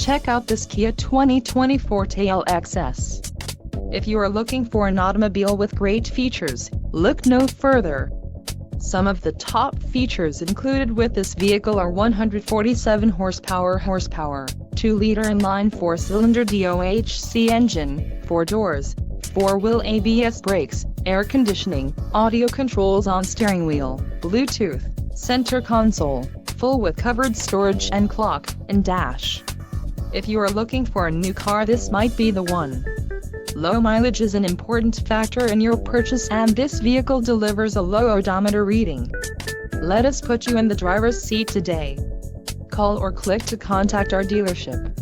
Check out this Kia 2020 Forte LXS. If you are looking for an automobile with great features, look no further. Some of the top features included with this vehicle are 147 horsepower, 2-liter inline 4-cylinder DOHC engine, 4 doors, 4-wheel ABS brakes, air conditioning, audio controls on steering wheel, Bluetooth, center console, full with covered storage and clock and dash. If you are looking for a new car, this might be the one. Low mileage is an important factor in your purchase, and this vehicle delivers a low odometer reading. Let us put you in the driver's seat today. Call or click to contact our dealership.